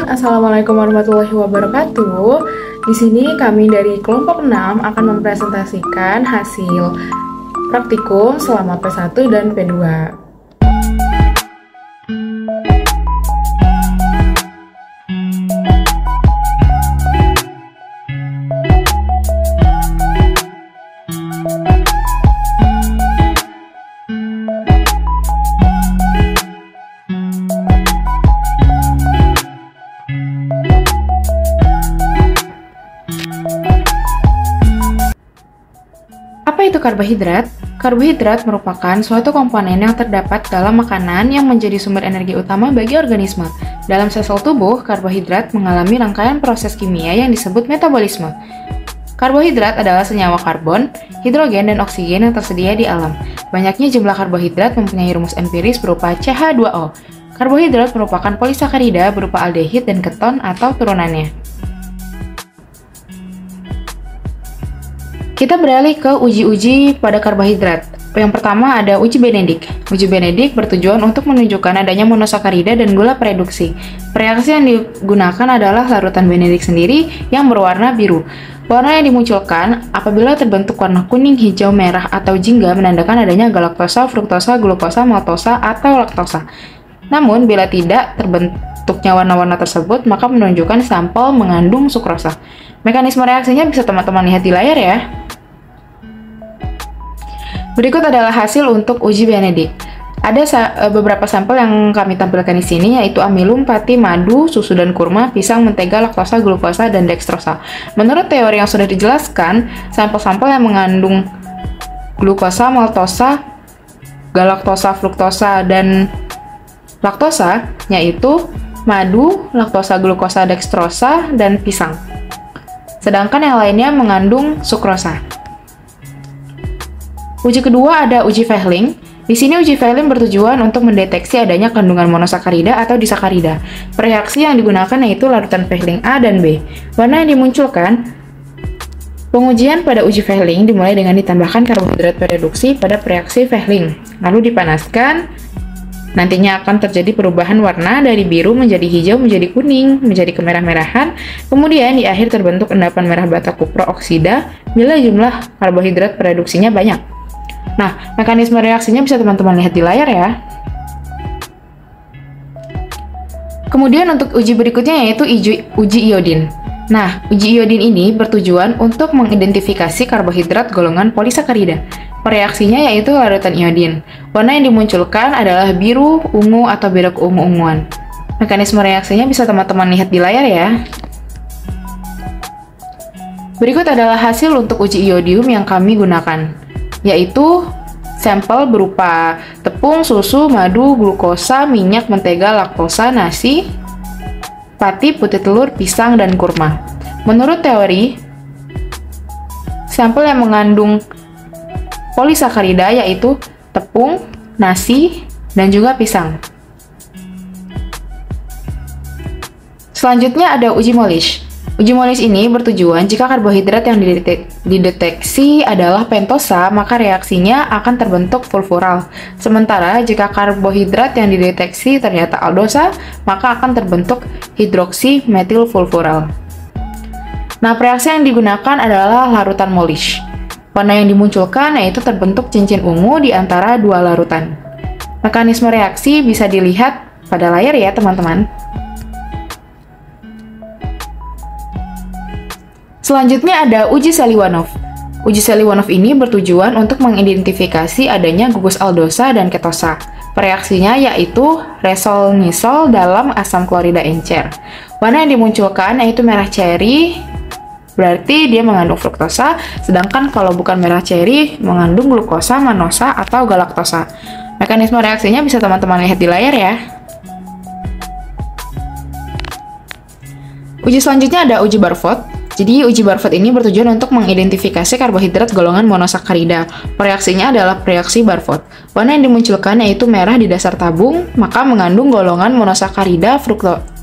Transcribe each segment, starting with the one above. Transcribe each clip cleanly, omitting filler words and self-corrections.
Assalamualaikum warahmatullahi wabarakatuh. Di sini kami dari kelompok 6 akan mempresentasikan hasil praktikum selama P1 dan P2. Apa itu karbohidrat? Karbohidrat merupakan suatu komponen yang terdapat dalam makanan yang menjadi sumber energi utama bagi organisme. Dalam sel tubuh, karbohidrat mengalami rangkaian proses kimia yang disebut metabolisme. Karbohidrat adalah senyawa karbon, hidrogen, dan oksigen yang tersedia di alam. Banyaknya jumlah karbohidrat mempunyai rumus empiris berupa CH2O. Karbohidrat merupakan polisakarida berupa aldehid dan keton atau turunannya. Kita beralih ke uji-uji pada karbohidrat. Yang pertama ada uji Benedict. Uji Benedict bertujuan untuk menunjukkan adanya monosakarida dan gula pereduksi. Reaksi yang digunakan adalah larutan Benedict sendiri yang berwarna biru. Warna yang dimunculkan apabila terbentuk warna kuning, hijau, merah, atau jingga menandakan adanya galaktosa, fruktosa, glukosa, maltosa, atau laktosa. Namun, bila tidak terbentuknya warna-warna tersebut, maka menunjukkan sampel mengandung sukrosa. Mekanisme reaksinya bisa teman-teman lihat di layar ya. Berikut adalah hasil untuk uji Benedict. Ada beberapa sampel yang kami tampilkan di sini, yaitu amilum, pati, madu, susu dan kurma, pisang, mentega, laktosa, glukosa, dan dextrosa. Menurut teori yang sudah dijelaskan, sampel-sampel yang mengandung glukosa, maltosa, galaktosa, fruktosa, dan laktosa, yaitu madu, laktosa, glukosa, dextrosa, dan pisang. Sedangkan yang lainnya mengandung sukrosa. Uji kedua ada uji Fehling. Di sini uji Fehling bertujuan untuk mendeteksi adanya kandungan monosakarida atau disakarida. Reaksi yang digunakan yaitu larutan Fehling A dan B. Warna yang dimunculkan. Pengujian pada uji Fehling dimulai dengan ditambahkan karbohidrat pereduksi pada reaksi Fehling, lalu dipanaskan. Nantinya akan terjadi perubahan warna dari biru menjadi hijau, menjadi kuning, menjadi kemerah-merahan. Kemudian di akhir terbentuk endapan merah bata kupro oksida bila jumlah karbohidrat pereduksinya banyak. Nah, mekanisme reaksinya bisa teman-teman lihat di layar ya. Kemudian untuk uji berikutnya yaitu uji iodin. Nah, uji iodin ini bertujuan untuk mengidentifikasi karbohidrat golongan polisakarida. Reaksinya yaitu larutan iodin. Warna yang dimunculkan adalah biru, ungu, atau biru keungu-unguan. Mekanisme reaksinya bisa teman-teman lihat di layar ya. Berikut adalah hasil untuk uji iodium yang kami gunakan, yaitu sampel berupa tepung, susu, madu, glukosa, minyak, mentega, laktosa, nasi, pati, putih telur, pisang, dan kurma. Menurut teori, sampel yang mengandung polisakarida yaitu tepung, nasi, dan juga pisang. Selanjutnya ada uji Molish. Uji Molish ini bertujuan jika karbohidrat yang dideteksi adalah pentosa, maka reaksinya akan terbentuk fulfural. Sementara jika karbohidrat yang dideteksi ternyata aldosa, maka akan terbentuk hidroksi metil fulfural. Nah, reaksi yang digunakan adalah larutan Molish. Warna yang dimunculkan yaitu terbentuk cincin ungu di antara dua larutan. Mekanisme reaksi bisa dilihat pada layar ya teman-teman. Selanjutnya ada uji Seliwanov. Uji Seliwanov ini bertujuan untuk mengidentifikasi adanya gugus aldosa dan ketosa. Reaksinya yaitu resol-nisol dalam asam klorida encer. Warna yang dimunculkan yaitu merah ceri, berarti dia mengandung fruktosa, sedangkan kalau bukan merah ceri, mengandung glukosa, manosa, atau galaktosa. Mekanisme reaksinya bisa teman-teman lihat di layar ya. Uji selanjutnya ada uji Barfoot. Jadi uji Barfoot ini bertujuan untuk mengidentifikasi karbohidrat golongan monosakarida. Reaksinya adalah reaksi Barfoot. Warna yang dimunculkan yaitu merah di dasar tabung, maka mengandung golongan monosakarida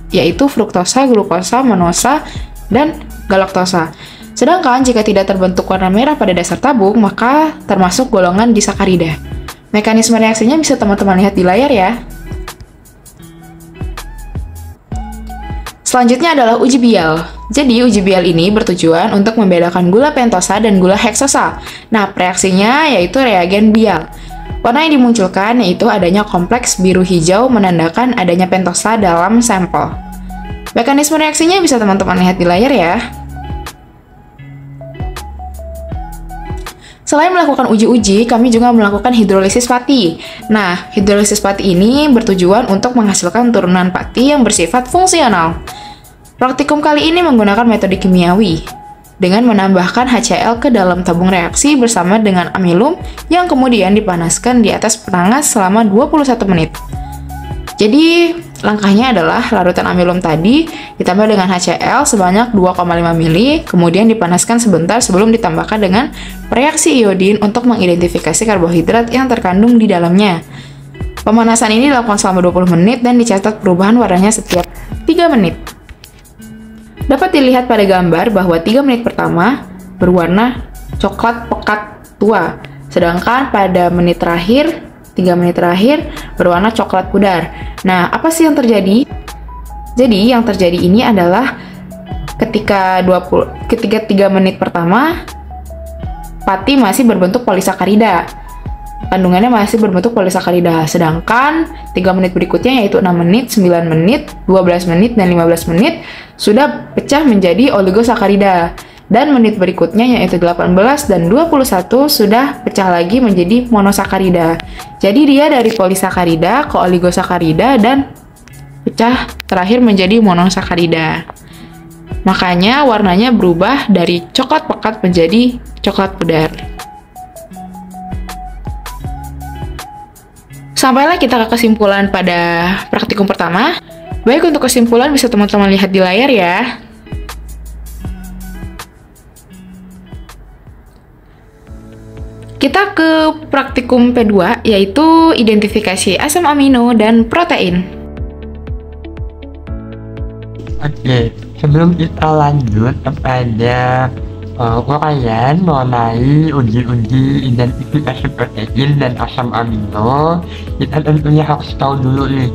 yaitu fruktosa, glukosa, manosa, dan galaktosa. Sedangkan jika tidak terbentuk warna merah pada dasar tabung, maka termasuk golongan disakarida. Mekanisme reaksinya bisa teman-teman lihat di layar ya. Selanjutnya adalah uji Bial. Jadi, uji Bial ini bertujuan untuk membedakan gula pentosa dan gula heksosa. Nah, reaksinya yaitu reagen Bial. Warna yang dimunculkan yaitu adanya kompleks biru hijau menandakan adanya pentosa dalam sampel. Mekanisme reaksinya bisa teman-teman lihat di layar ya. Selain melakukan uji-uji, kami juga melakukan hidrolisis pati. Nah, hidrolisis pati ini bertujuan untuk menghasilkan turunan pati yang bersifat fungsional. Praktikum kali ini menggunakan metode kimiawi, dengan menambahkan HCl ke dalam tabung reaksi bersama dengan amilum yang kemudian dipanaskan di atas penanas selama 21 menit. Jadi, langkahnya adalah larutan amilum tadi ditambah dengan HCl sebanyak 2,5 ml, kemudian dipanaskan sebentar sebelum ditambahkan dengan reaksi iodin untuk mengidentifikasi karbohidrat yang terkandung di dalamnya. Pemanasan ini dilakukan selama 20 menit dan dicatat perubahan warnanya setiap 3 menit. Dapat dilihat pada gambar bahwa 3 menit pertama berwarna coklat pekat tua, sedangkan pada 3 menit terakhir berwarna coklat pudar. Nah, apa sih yang terjadi? Jadi, yang terjadi ini adalah ketika 3 menit pertama, pati masih berbentuk polisakarida. Kandungannya masih berbentuk polisakarida. Sedangkan 3 menit berikutnya yaitu 6 menit, 9 menit, 12 menit, dan 15 menit sudah pecah menjadi oligosakarida. Dan menit berikutnya yaitu 18 dan 21 sudah pecah lagi menjadi monosakarida. Jadi dia dari polisakarida ke oligosakarida dan pecah terakhir menjadi monosakarida. Makanya warnanya berubah dari coklat pekat menjadi coklat pudar. Sampailah kita ke kesimpulan pada praktikum pertama. Baik, untuk kesimpulan bisa teman-teman lihat di layar ya. Kita ke praktikum P2, yaitu identifikasi asam amino dan protein. Oke, sebelum kita lanjut kepada uraian mengenai uji-uji identifikasi protein dan asam amino, kita tentunya harus tahu dulu nih,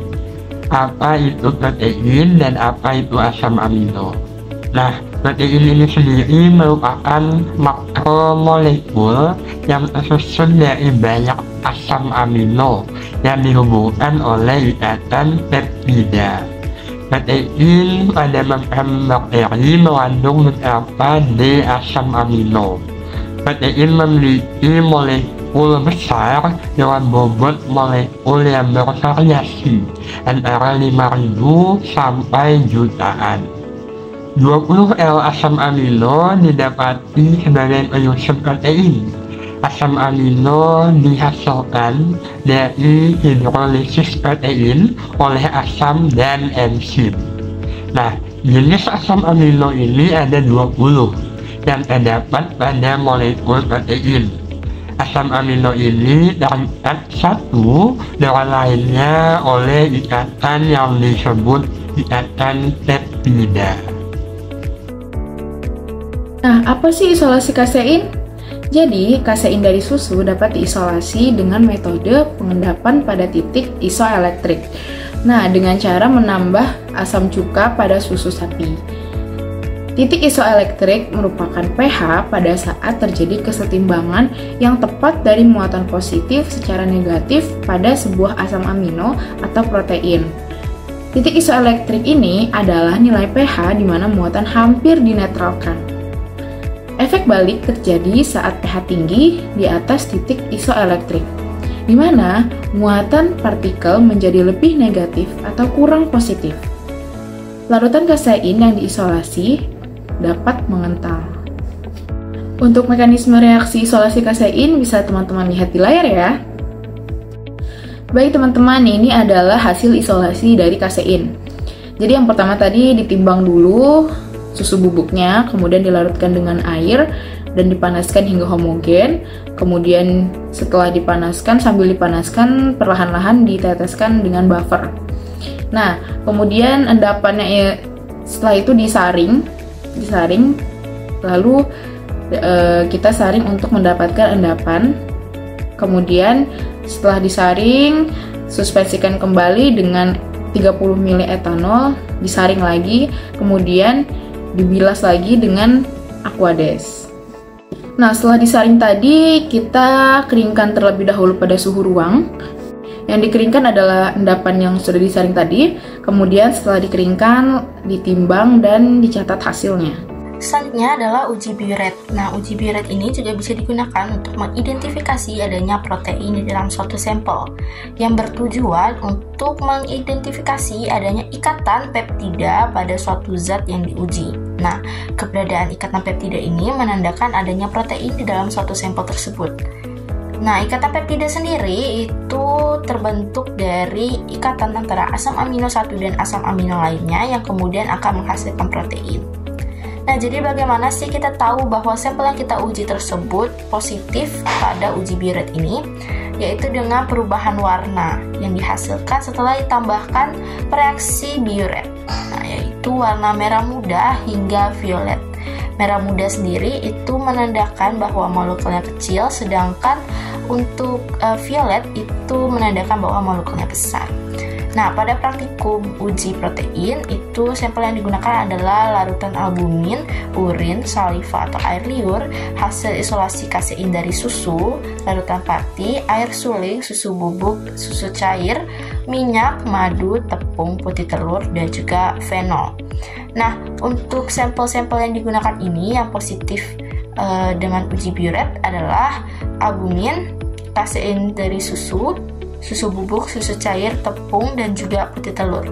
apa itu protein dan apa itu asam amino. Nah, protein ini sendiri merupakan makromolekul yang tersusun dari banyak asam amino yang dihubungkan oleh ikatan peptida. Protein pada bakteri mengandung beberapa D asam amino. Protein memiliki molekul besar dengan bobot molekul yang bervariasi antara 5.000 sampai jutaan. 20 L asam amino didapati sebagai penyusun protein. Asam amino dihasilkan dari hidrolisis protein oleh asam dan enzim. Nah, jenis asam amino ini ada 20 yang terdapat pada molekul protein. Asam amino ini terikat satu dengan lainnya oleh ikatan yang disebut ikatan peptida. Nah, apa sih isolasi kasein? Jadi, kasein dari susu dapat diisolasi dengan metode pengendapan pada titik isoelektrik. Nah, dengan cara menambah asam cuka pada susu sapi. Titik isoelektrik merupakan pH pada saat terjadi kesetimbangan yang tepat dari muatan positif secara negatif pada sebuah asam amino atau protein. Titik isoelektrik ini adalah nilai pH di mana muatan hampir dinetralkan. Efek balik terjadi saat pH tinggi di atas titik isoelektrik, di mana muatan partikel menjadi lebih negatif atau kurang positif. Larutan kasein yang diisolasi dapat mengental. Untuk mekanisme reaksi isolasi kasein bisa teman-teman lihat di layar ya. Baik teman-teman, ini adalah hasil isolasi dari kasein. Jadi yang pertama tadi ditimbang dulu susu bubuknya, kemudian dilarutkan dengan air dan dipanaskan hingga homogen. Kemudian setelah dipanaskan, sambil dipanaskan perlahan-lahan diteteskan dengan buffer. Nah, kemudian endapannya setelah itu disaring, lalu kita saring untuk mendapatkan endapan. Kemudian setelah disaring, suspensikan kembali dengan 30 ml etanol, disaring lagi, kemudian dibilas lagi dengan Aquades. Nah, setelah disaring tadi, kita keringkan terlebih dahulu pada suhu ruang. Yang dikeringkan adalah endapan yang sudah disaring tadi, kemudian setelah dikeringkan, ditimbang dan dicatat hasilnya. Selanjutnya adalah uji biuret. Nah, uji biuret ini juga bisa digunakan untuk mengidentifikasi adanya protein di dalam suatu sampel, yang bertujuan untuk mengidentifikasi adanya ikatan peptida pada suatu zat yang diuji. Nah, keberadaan ikatan peptida ini menandakan adanya protein di dalam suatu sampel tersebut. Nah, ikatan peptida sendiri itu terbentuk dari ikatan antara asam amino 1 dan asam amino lainnya yang kemudian akan menghasilkan protein. Nah, jadi bagaimana sih kita tahu bahwa sampel yang kita uji tersebut positif pada uji biuret ini? Yaitu dengan perubahan warna yang dihasilkan setelah ditambahkan reaksi biuret. Nah, yaitu warna merah muda hingga violet. Merah muda sendiri itu menandakan bahwa molekulnya kecil, sedangkan untuk violet itu menandakan bahwa molekulnya besar. Nah, pada praktikum uji protein itu sampel yang digunakan adalah larutan albumin, urin, saliva atau air liur, hasil isolasi kasein dari susu, larutan pati, air suling, susu bubuk, susu cair, minyak, madu, tepung, putih telur, dan juga fenol. Nah, untuk sampel-sampel yang digunakan ini yang positif dengan uji biuret adalah albumin, kasein dari susu bubuk, susu cair, tepung, dan juga putih telur,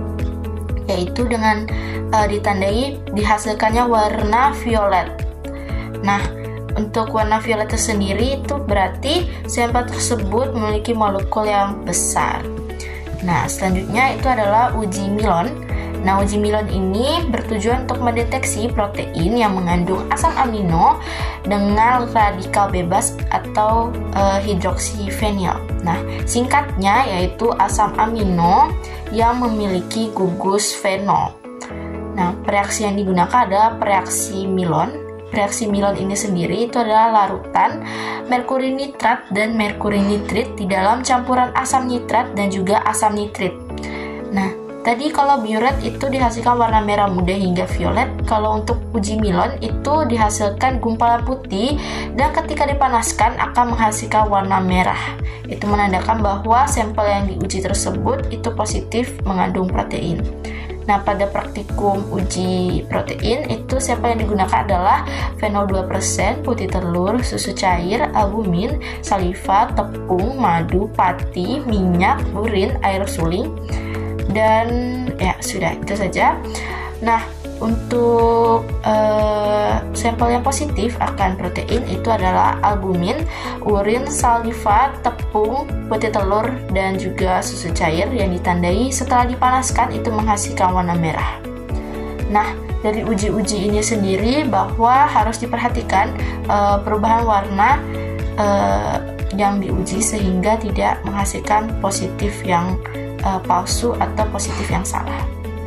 yaitu dengan ditandai dihasilkannya warna violet. Nah, untuk warna violet tersendiri itu berarti sampel tersebut memiliki molekul yang besar. Nah, selanjutnya itu adalah uji Milon. Nah, uji Milon ini bertujuan untuk mendeteksi protein yang mengandung asam amino dengan radikal bebas atau hidroksifenil. Nah, singkatnya yaitu asam amino yang memiliki gugus fenol. Nah, reaksi yang digunakan adalah reaksi Milon. Reaksi Milon ini sendiri itu adalah larutan merkuri nitrat dan merkuri nitrit di dalam campuran asam nitrat dan juga asam nitrit. Nah, tadi kalau biuret itu dihasilkan warna merah muda hingga violet. Kalau untuk uji Milon itu dihasilkan gumpalan putih dan ketika dipanaskan akan menghasilkan warna merah. Itu menandakan bahwa sampel yang diuji tersebut itu positif mengandung protein. Nah, pada praktikum uji protein itu sampel yang digunakan adalah fenol 2%, putih telur, susu cair, albumin, saliva, tepung, madu, pati, minyak, urin, air suling. Dan ya sudah, itu saja. Nah, untuk sampel yang positif akan protein itu adalah albumin, urin, saliva, tepung, putih telur, dan juga susu cair yang ditandai setelah dipanaskan itu menghasilkan warna merah. Nah, dari uji-uji ini sendiri bahwa harus diperhatikan perubahan warna yang diuji sehingga tidak menghasilkan positif yang palsu atau positif yang salah.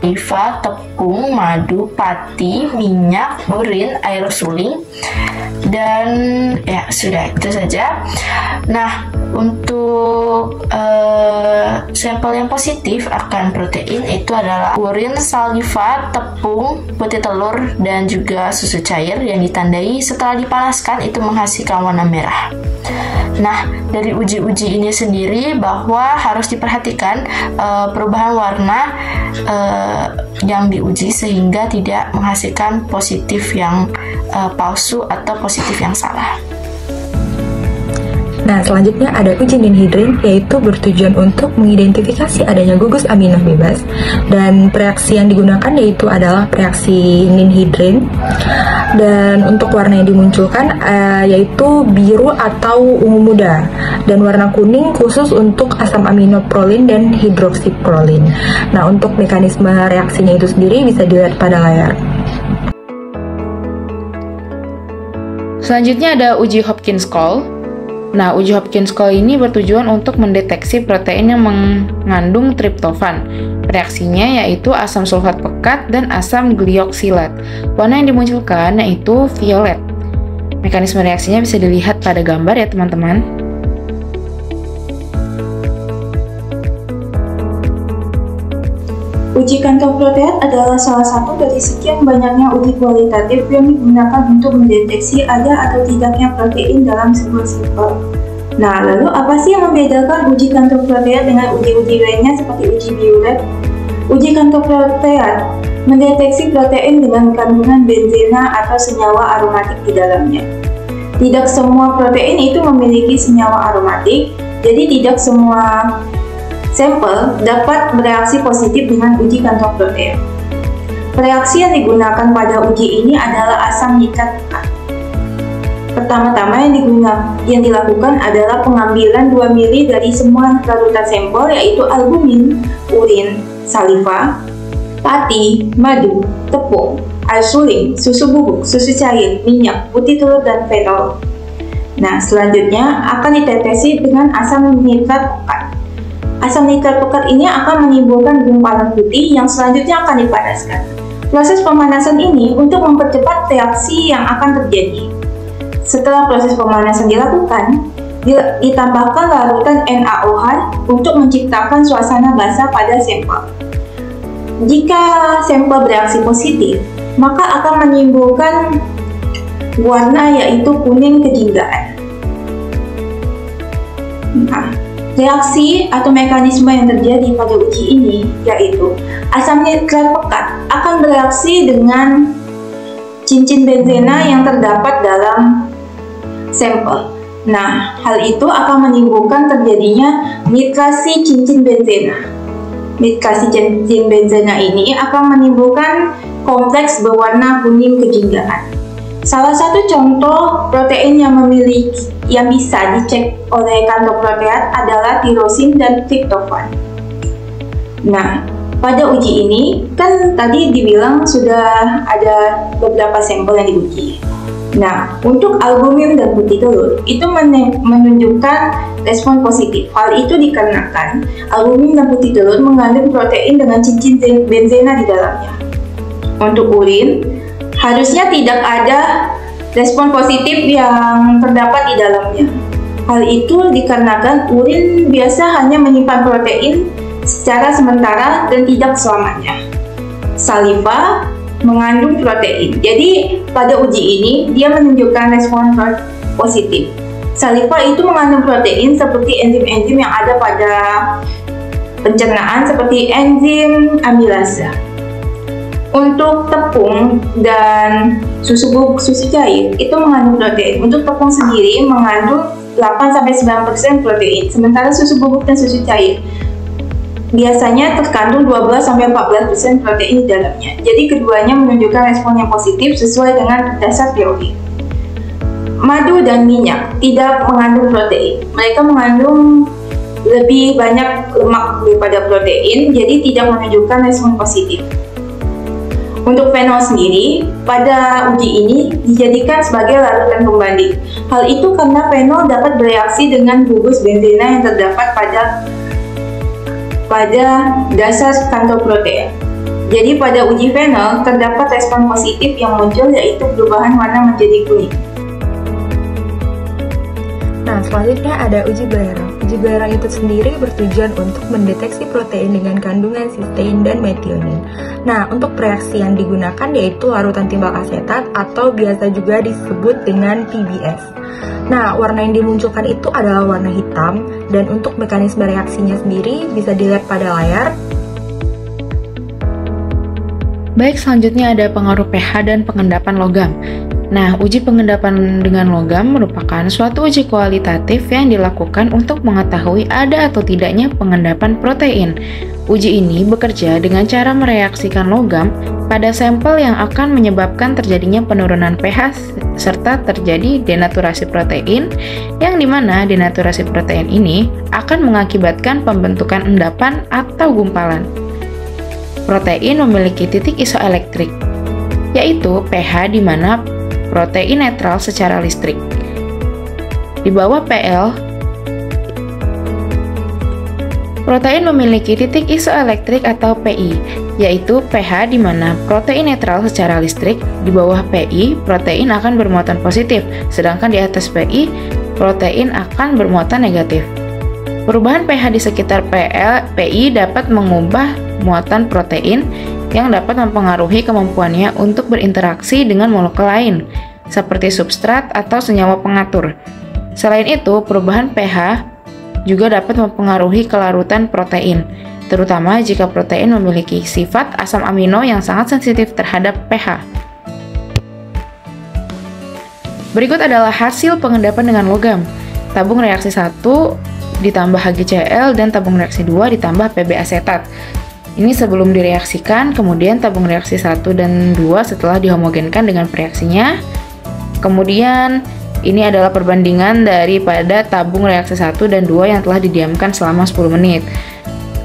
Saliva, tepung, madu, pati, minyak, urin, air suling, dan ya sudah, itu saja. Nah, untuk sampel yang positif akan protein itu adalah urin, saliva, tepung, putih telur, dan juga susu cair yang ditandai setelah dipanaskan itu menghasilkan warna merah. Nah, dari uji-uji ini sendiri bahwa harus diperhatikan perubahan warna yang diuji sehingga tidak menghasilkan positif yang palsu atau positif yang salah. Nah, selanjutnya ada uji ninhidrin, yaitu bertujuan untuk mengidentifikasi adanya gugus amino bebas, dan reaksi yang digunakan yaitu adalah reaksi ninhidrin. Dan untuk warna yang dimunculkan yaitu biru atau ungu muda, dan warna kuning khusus untuk asam amino prolin dan hidroksiprolin. Nah, untuk mekanisme reaksinya itu sendiri bisa dilihat pada layar. Selanjutnya ada uji Hopkins-Call. Nah, uji Hopkins-Call ini bertujuan untuk mendeteksi protein yang mengandung triptofan. Reaksinya yaitu asam sulfat pekat dan asam glioksilat. Warna yang dimunculkan yaitu violet. Mekanisme reaksinya bisa dilihat pada gambar ya teman-teman. Uji kantor proteat adalah salah satu dari sekian banyaknya uji kualitatif yang digunakan untuk mendeteksi ada atau tidaknya protein dalam sebuah sampel. Nah, lalu apa sih yang membedakan uji kantor proteat dengan uji-uji lainnya seperti uji bioret? Uji kantor proteat mendeteksi protein dengan kandungan benzena atau senyawa aromatik di dalamnya. Tidak semua protein itu memiliki senyawa aromatik, jadi tidak semua sampel dapat bereaksi positif dengan uji kantor proteat. Reaksi yang digunakan pada uji ini adalah asam nitrat pekat. Pertama-tama yang dilakukan adalah pengambilan 2 mili dari semua larutan sampel, yaitu albumin, urin, saliva, pati, madu, tepung, air suling, susu bubuk, susu cair, minyak, putih telur, dan fenol. Nah, selanjutnya akan ditetesi dengan asam nitrat pekat. Asam nitrat pekat ini akan menimbulkan gumpalan putih yang selanjutnya akan dipanaskan. Proses pemanasan ini untuk mempercepat reaksi yang akan terjadi. Setelah proses pemanasan dilakukan, ditambahkan larutan NaOH untuk menciptakan suasana basah pada sampel. Jika sampel bereaksi positif, maka akan menimbulkan warna yaitu kuning kejinggaan. Nah, reaksi atau mekanisme yang terjadi pada uji ini yaitu asam nitrat pekat akan bereaksi dengan cincin benzena yang terdapat dalam sampel. Nah, hal itu akan menimbulkan terjadinya nitrasi cincin benzena. Nitrasi cincin benzena ini akan menimbulkan kompleks berwarna kuning kejinggaan. Salah satu contoh protein yang bisa dicek oleh kantor proteat adalah tirosin dan triptofan. Nah, pada uji ini kan tadi dibilang sudah ada beberapa sampel yang diuji. Nah, untuk albumin dan putih telur itu menunjukkan respon positif. Hal itu dikarenakan albumin dan putih telur mengandung protein dengan cincin benzena di dalamnya. Untuk urin, harusnya tidak ada respon positif yang terdapat di dalamnya. Hal itu dikarenakan urin biasa hanya menyimpan protein secara sementara dan tidak selamanya. Saliva mengandung protein. Jadi pada uji ini dia menunjukkan respon positif. Saliva itu mengandung protein seperti enzim-enzim yang ada pada pencernaan seperti enzim amilasa. Untuk tepung dan susu bubuk, susu cair itu mengandung protein. Untuk tepung sendiri mengandung 8-9% protein, sementara susu bubuk dan susu cair biasanya terkandung 12-14% protein di dalamnya. Jadi keduanya menunjukkan respon yang positif sesuai dengan dasar teori. Madu dan minyak tidak mengandung protein. Mereka mengandung lebih banyak lemak daripada protein, jadi tidak menunjukkan respon positif. Untuk fenol sendiri, pada uji ini dijadikan sebagai larutan pembanding. Hal itu karena fenol dapat bereaksi dengan gugus benzena yang terdapat pada dasar kantor proteat. Jadi pada uji fenol terdapat respon positif yang muncul yaitu perubahan warna menjadi kuning. Nah, selanjutnya ada uji Belerang. Uji Belerang itu sendiri bertujuan untuk mendeteksi protein dengan kandungan sistein dan metionin. Nah, untuk reaksi yang digunakan yaitu larutan timbal asetat atau biasa juga disebut dengan PBS. Nah, warna yang dimunculkan itu adalah warna hitam, dan untuk mekanisme reaksinya sendiri bisa dilihat pada layar. Baik, selanjutnya ada pengaruh pH dan pengendapan logam. Nah, uji pengendapan dengan logam merupakan suatu uji kualitatif yang dilakukan untuk mengetahui ada atau tidaknya pengendapan protein. Uji ini bekerja dengan cara mereaksikan logam pada sampel yang akan menyebabkan terjadinya penurunan pH serta terjadi denaturasi protein, yang dimana denaturasi protein ini akan mengakibatkan pembentukan endapan atau gumpalan. Protein memiliki titik isoelektrik, yaitu pH di mana protein netral secara listrik. Di bawah PL, protein memiliki titik isoelektrik atau PI, yaitu pH di mana protein netral secara listrik. Di bawah PI, protein akan bermuatan positif, sedangkan di atas PI, protein akan bermuatan negatif. Perubahan pH di sekitar PI dapat mengubah muatan protein yang dapat mempengaruhi kemampuannya untuk berinteraksi dengan molekul lain, seperti substrat atau senyawa pengatur. Selain itu, perubahan pH juga dapat mempengaruhi kelarutan protein, terutama jika protein memiliki sifat asam amino yang sangat sensitif terhadap pH. Berikut adalah hasil pengendapan dengan logam. Tabung reaksi 1 ditambah HgCl dan tabung reaksi 2 ditambah Pb asetat. Ini sebelum direaksikan, kemudian tabung reaksi 1 dan 2 setelah dihomogenkan dengan reaksinya. Kemudian ini adalah perbandingan daripada tabung reaksi 1 dan 2 yang telah didiamkan selama 10 menit.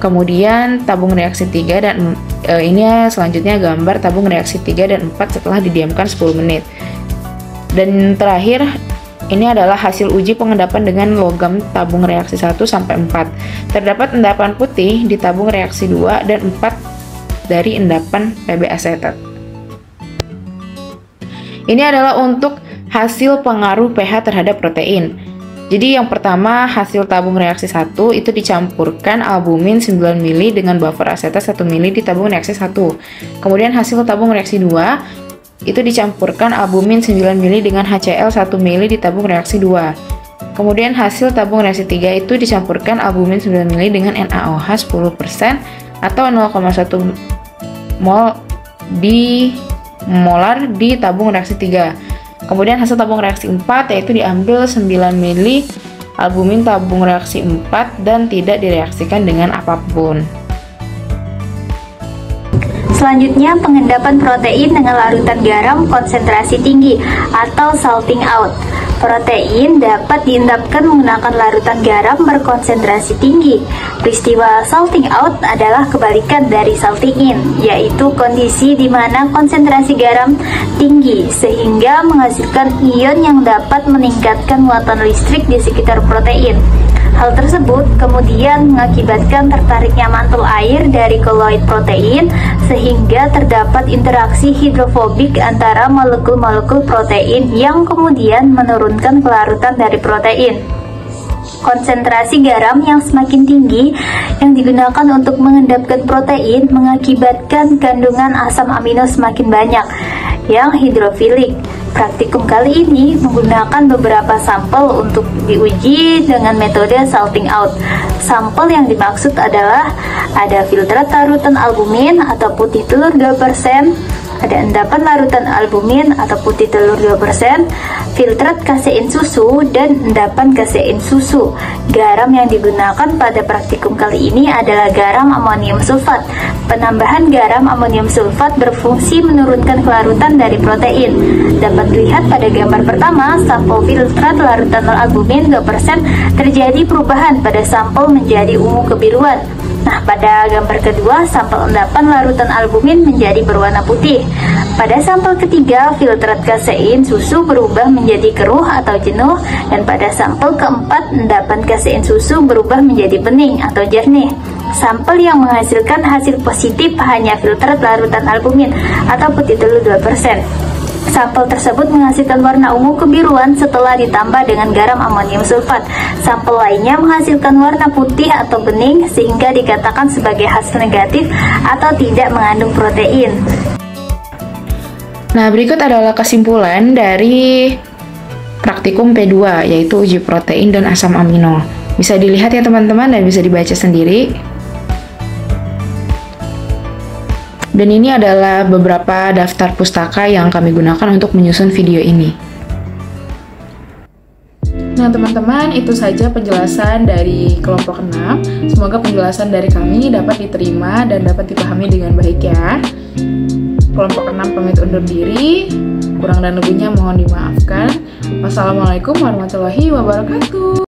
Kemudian tabung reaksi 3 dan ini selanjutnya gambar tabung reaksi 3 dan 4 setelah didiamkan 10 menit. Dan terakhir, ini adalah hasil uji pengendapan dengan logam tabung reaksi 1 sampai 4. Terdapat endapan putih di tabung reaksi 2 dan 4 dari endapan Pb asetat. Ini adalah untuk hasil pengaruh pH terhadap protein. Jadi yang pertama, hasil tabung reaksi 1 itu dicampurkan albumin 9 ml dengan buffer asetat 1 ml di tabung reaksi 1. Kemudian hasil tabung reaksi 2 itu dicampurkan albumin 9 ml dengan HCl 1 ml di tabung reaksi 2. Kemudian hasil tabung reaksi 3 itu dicampurkan albumin 9 ml dengan NaOH 10% atau 0,1 mol di molar di tabung reaksi 3. Kemudian hasil tabung reaksi 4 yaitu diambil 9 ml albumin tabung reaksi 4 dan tidak direaksikan dengan apapun. Selanjutnya, pengendapan protein dengan larutan garam konsentrasi tinggi atau salting out. Protein dapat diendapkan menggunakan larutan garam berkonsentrasi tinggi. Peristiwa salting out adalah kebalikan dari salting in, yaitu kondisi di mana konsentrasi garam tinggi sehingga menghasilkan ion yang dapat meningkatkan muatan listrik di sekitar protein. Hal tersebut kemudian mengakibatkan tertariknya mantul air dari koloid protein sehingga terdapat interaksi hidrofobik antara molekul-molekul protein yang kemudian menurunkan kelarutan dari protein. Konsentrasi garam yang semakin tinggi yang digunakan untuk mengendapkan protein mengakibatkan kandungan asam amino semakin banyak yang hidrofilik. Praktikum kali ini menggunakan beberapa sampel untuk diuji dengan metode salting out. Sampel yang dimaksud adalah ada filtrat larutan albumin atau putih telur 2%, ada endapan larutan albumin atau putih telur 2%, filtrat kasein susu, dan endapan kasein susu. Garam yang digunakan pada praktikum kali ini adalah garam amonium sulfat. Penambahan garam amonium sulfat berfungsi menurunkan kelarutan dari protein. Dapat dilihat pada gambar pertama, sampel filtrat larutan albumin 2% terjadi perubahan pada sampel menjadi ungu kebiruan. Nah, pada gambar kedua, sampel endapan larutan albumin menjadi berwarna putih. Pada sampel ketiga, filtrat kasein susu berubah menjadi keruh atau jenuh, dan pada sampel keempat, endapan kasein susu berubah menjadi bening atau jernih. Sampel yang menghasilkan hasil positif hanya filtrat larutan albumin atau putih telur 2%. Sampel tersebut menghasilkan warna ungu kebiruan setelah ditambah dengan garam amonium sulfat. Sampel lainnya menghasilkan warna putih atau bening sehingga dikatakan sebagai hasil negatif atau tidak mengandung protein. Nah, berikut adalah kesimpulan dari praktikum P2, yaitu uji protein dan asam amino. Bisa dilihat ya teman-teman dan bisa dibaca sendiri. Dan ini adalah beberapa daftar pustaka yang kami gunakan untuk menyusun video ini. Nah teman-teman, itu saja penjelasan dari kelompok 6. Semoga penjelasan dari kami dapat diterima dan dapat dipahami dengan baik ya. Kelompok 6 pamit undur diri. Kurang dan lebihnya mohon dimaafkan. Wassalamualaikum warahmatullahi wabarakatuh.